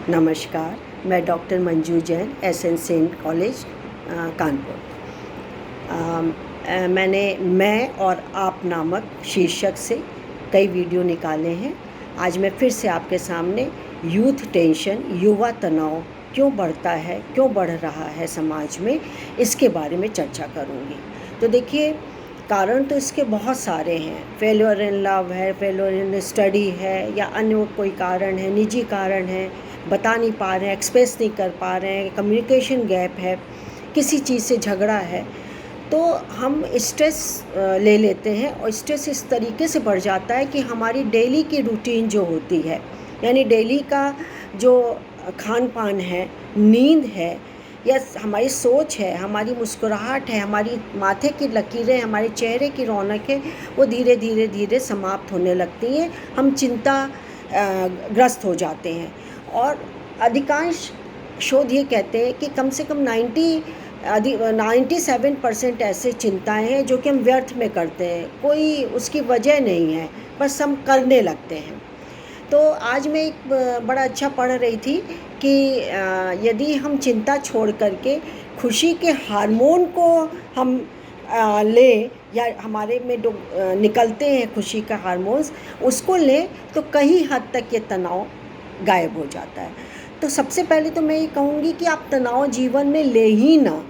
नमस्कार, मैं doctor Manju Jain SN Sen college Kanpur. मैं और आप नामक शीर्षक से कई वीडियो निकाले हैं। आज मैं फिर से आपके सामने यूथ टेंशन, युवा तनाव क्यों बढ़ता है, क्यों बढ़ रहा है समाज में, इसके बारे में चर्चा करूँगी। तो देखिए, कारण तो इसके बहुत सारे हैं। फेल्योर इन लव है, फेल्योर इन स्टडी है, या अन्य कोई कारण है, निजी कारण है, बता नहीं पा रहे हैं, एक्सप्रेस नहीं कर पा रहे हैं, कम्युनिकेशन गैप है, किसी चीज़ से झगड़ा है, तो हम स्ट्रेस ले लेते हैं। और स्ट्रेस इस तरीके से बढ़ जाता है कि हमारी डेली की रूटीन जो होती है, यानी डेली का जो खान पान है, नींद है, या हमारी सोच है, हमारी मुस्कुराहट है, हमारी माथे की लकीरें, हमारे चेहरे की रौनक है, वो धीरे धीरे धीरे समाप्त होने लगती हैं। हम चिंता ग्रस्त हो जाते हैं। और अधिकांश शोध ये कहते हैं कि कम से कम 97% ऐसे चिंताएं हैं जो कि हम व्यर्थ में करते हैं, कोई उसकी वजह नहीं है, बस हम करने लगते हैं। तो आज मैं एक बड़ा अच्छा पढ़ रही थी कि यदि हम चिंता छोड़ करके खुशी के हार्मोन को हम लें, या हमारे में निकलते हैं खुशी का हार्मोन्स, उसको लें, तो कहीं हद तक ये तनाव गायब हो जाता है। तो सबसे पहले तो मैं ये कहूँगी कि आप तनाव जीवन में ले ही ना।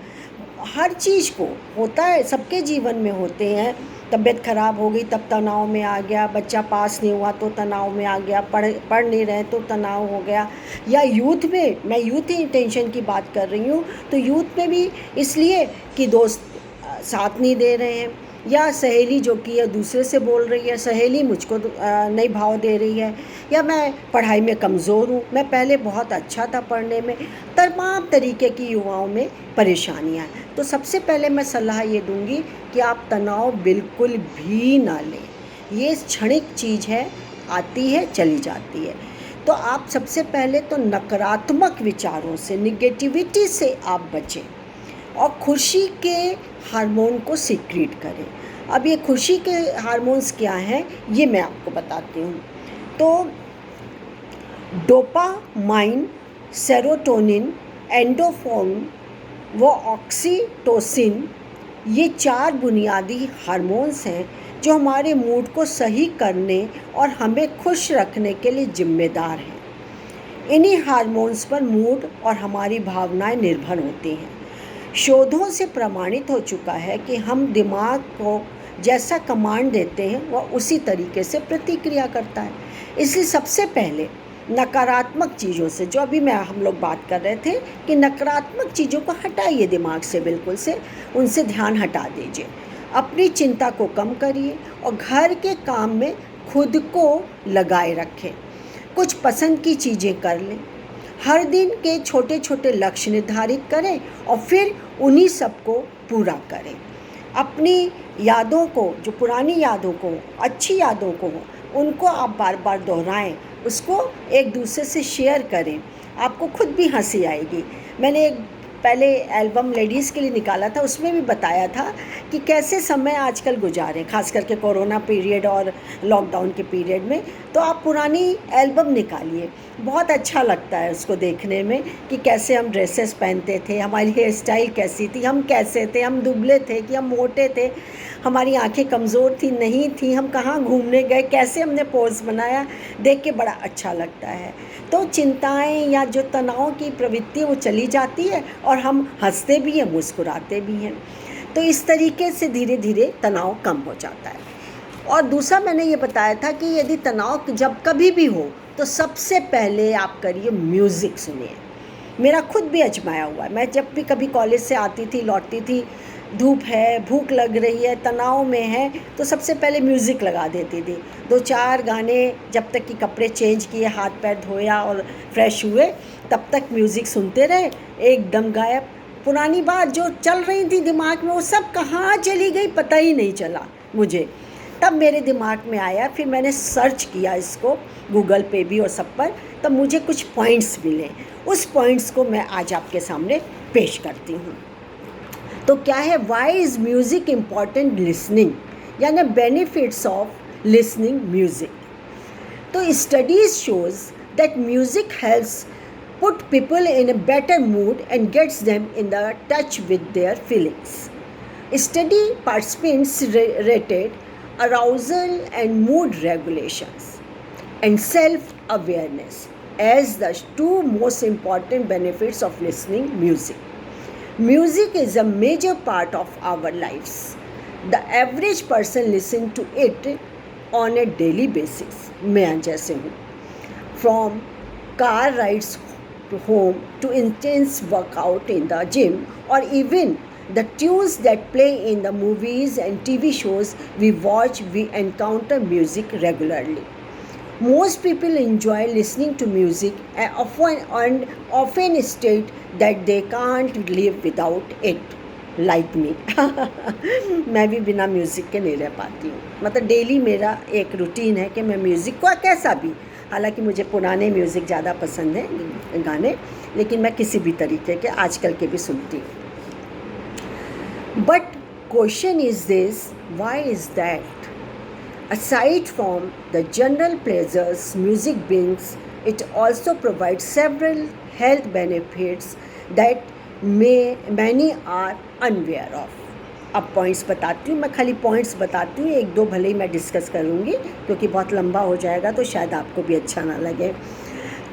हर चीज़ को होता है, सबके जीवन में होते हैं। तबीयत ख़राब हो गई तब तनाव में आ गया, बच्चा पास नहीं हुआ तो तनाव में आ गया, पढ़ नहीं रहे तो तनाव हो गया, या यूथ में, मैं यूथ ही टेंशन की बात कर रही हूँ, तो यूथ में भी इसलिए कि दोस्त साथ नहीं दे रहे हैं, या सहेली जो कि है दूसरे से बोल रही है, सहेली मुझको नहीं भाव दे रही है, या मैं पढ़ाई में कमज़ोर हूँ, मैं पहले बहुत अच्छा था पढ़ने में। तमाम तरीके की युवाओं में परेशानियाँ हैं। तो सबसे पहले मैं सलाह ये दूंगी कि आप तनाव बिल्कुल भी ना लें। ये क्षणिक चीज़ है, आती है चली जाती है। तो आप सबसे पहले तो नकारात्मक विचारों से, निगेटिविटी से आप बचें और खुशी के हार्मोन को सीक्रेट करें। अब ये खुशी के हार्मोन्स क्या हैं, ये मैं आपको बताती हूँ। तो डोपामाइन, सेरोटोनिन, एंडोर्फिन व ऑक्सीटोसिन, ये 4 बुनियादी हार्मोन्स हैं जो हमारे मूड को सही करने और हमें खुश रखने के लिए जिम्मेदार हैं। इन्हीं हार्मोन्स पर मूड और हमारी भावनाएं निर्भर होती हैं। शोधों से प्रमाणित हो चुका है कि हम दिमाग को जैसा कमांड देते हैं वह उसी तरीके से प्रतिक्रिया करता है। इसलिए सबसे पहले नकारात्मक चीज़ों से, जो अभी हम लोग बात कर रहे थे, कि नकारात्मक चीज़ों को हटाइए दिमाग से, बिल्कुल से उनसे ध्यान हटा दीजिए। अपनी चिंता को कम करिए और घर के काम में खुद को लगाए रखें। कुछ पसंद की चीज़ें कर लें। हर दिन के छोटे छोटे लक्ष्य निर्धारित करें और फिर उन्हीं सबको पूरा करें। अपनी यादों को, जो पुरानी यादों को, अच्छी यादों को, उनको आप बार बार दोहराएं, उसको एक दूसरे से शेयर करें, आपको खुद भी हंसी आएगी। मैंने एक पहले एल्बम लेडीज़ के लिए निकाला था, उसमें भी बताया था कि कैसे समय आजकल गुजारें, खास करके कोरोना पीरियड और लॉकडाउन के पीरियड में। तो आप पुरानी एल्बम निकालिए, बहुत अच्छा लगता है उसको देखने में कि कैसे हम ड्रेसेस पहनते थे, हमारी हेयर स्टाइल कैसी थी, हम कैसे थे, हम दुबले थे कि हम मोटे थे, हमारी आंखें कमज़ोर थी नहीं थी, हम कहाँ घूमने गए, कैसे हमने पोज बनाया, देख के बड़ा अच्छा लगता है। तो चिंताएं या जो तनाव की प्रवृत्ति वो चली जाती है और हम हंसते भी हैं, मुस्कुराते भी हैं। तो इस तरीके से धीरे धीरे तनाव कम हो जाता है। और दूसरा मैंने ये बताया था कि यदि तनाव जब कभी भी हो तो सबसे पहले आप करिए म्यूज़िक सुनिए। मेरा खुद भी आजमाया हुआ है। मैं जब भी कभी कॉलेज से आती थी, लौटती थी, धूप है, भूख लग रही है, तनाव में है, तो सबसे पहले म्यूज़िक लगा देती थी। 2-4 गाने, जब तक कि कपड़े चेंज किए, हाथ पैर धोया और फ्रेश हुए, तब तक म्यूज़िक सुनते रहे, एकदम गायब। पुरानी बात जो चल रही थी दिमाग में, वो सब कहाँ चली गई पता ही नहीं चला मुझे। तब मेरे दिमाग में आया, फिर मैंने सर्च किया इसको गूगल पे भी और सब पर, तब मुझे कुछ पॉइंट्स मिले। उस पॉइंट्स को मैं आज आपके सामने पेश करती हूँ। तो क्या है, why is music important listening, यानी बेनिफिट्स ऑफ लिसनिंग म्यूज़िक। तो studies shows that music helps put people in a better mood and gets them in the touch with their feelings. Study participants rated arousal and mood regulations and self-awareness as the two most important benefits of listening music. Music is a major part of our lives. The average person listens to it on a daily basis. मैं जैसे हूँ, from car rides to home to intense workout in the gym, or even the tunes that play in the movies and TV shows we watch, we encounter music regularly. Most people enjoy listening to music and often state that they can't live without it, like me. मैं भी बिना music के नहीं रह पाती हूँ. मतलब daily मेरा एक रूटीन है कि मैं म्यूज़िक को कैसा भी, हालांकि मुझे पुराने म्यूज़िक ज़्यादा पसंद हैं गाने, लेकिन मैं किसी भी तरीके के आजकल के भी सुनती हूँ. But question is this, why is that? Aside from the general pleasures music brings, it also provides several health benefits that many are unaware of. अब पॉइंट्स बताती हूँ, मैं खाली पॉइंट्स बताती हूँ, एक दो भले ही मैं डिस्कस करूँगी क्योंकि बहुत लंबा हो जाएगा तो शायद आपको भी अच्छा ना लगे.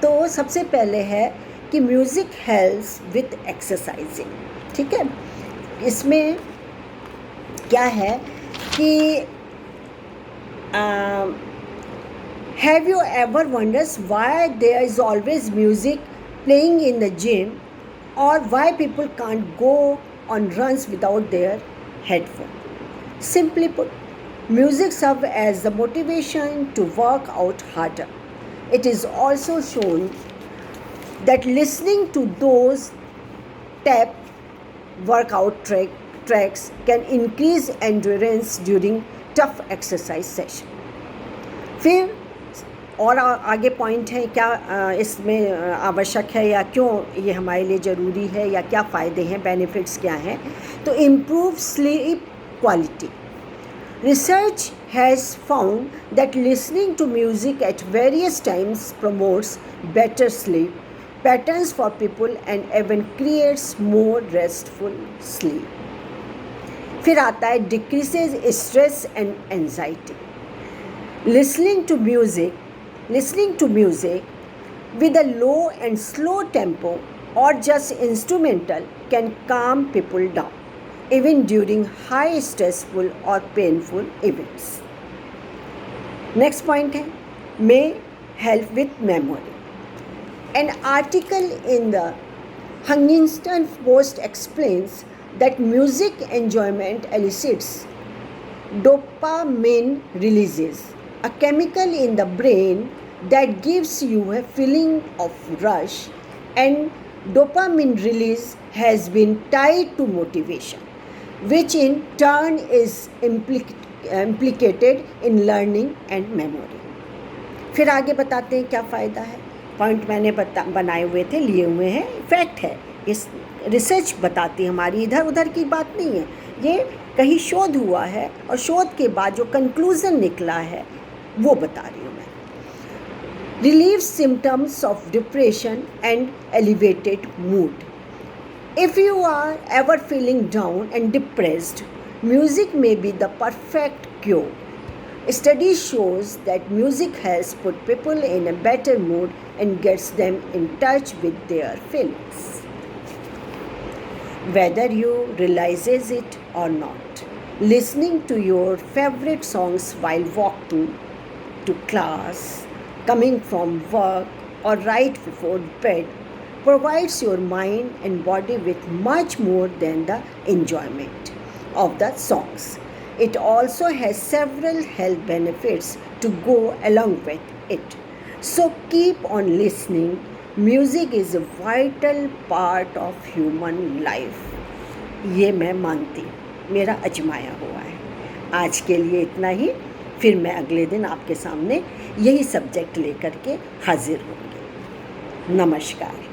तो सबसे पहले है कि म्यूज़िक हेल्प्स विथ एक्सरसाइजिंग. ठीक है, इसमें क्या है कि have you ever wondered why there is always music playing in the gym, or why people can't go on runs without their headphone? Simply put, music serves as the motivation to work out harder. It is also shown that listening to those tap workout tracks can increase endurance during tough exercise session. फिर और आगे point है क्या इसमें आवश्यक है या क्यों ये हमारे लिए ज़रूरी है या क्या फ़ायदे हैं, बेनिफिट्स क्या हैं. तो improve sleep quality. Research has found that listening to music at various times promotes better sleep patterns for people and even creates more restful sleep. फिर आता है decreases stress and anxiety. Listening to music with a low and slow tempo or just instrumental can calm people down even during high stressful or painful events. Next point है may help with memory. An article in the Huffington Post explains that music enjoyment elicits dopamine releases, a chemical in the brain that gives you a feeling of rush, and dopamine release has been tied to motivation, which in turn is implicated in learning and memory. फिर आगे बताते हैं क्या फ़ायदा है. Point मैंने बनाए हुए थे, लिए हुए हैं, फैक्ट है. इस रिसर्च बताती है, हमारी इधर उधर की बात नहीं है. ये कहीं शोध हुआ है और शोध के बाद जो कंक्लूज़न निकला है वो बता रही हूँ मैं. Relieves symptoms of depression and elevated mood. If you are ever feeling down and depressed, music may be the perfect cure. Study shows that music helps put people in a better mood and gets them in touch with their feelings. Whether you realize it or not, listening to your favorite songs while walking to class, coming from work, or right before bed provides your mind and body with much more than the enjoyment of the songs. It also has several health benefits to go along with it. So keep on listening. Music is a vital part of human life. ये मैं मानती हूँ, मेरा अजमाया हुआ है. आज के लिए इतना ही. फिर मैं अगले दिन आपके सामने यही सब्जेक्ट लेकर के हाजिर होंगी. नमस्कार.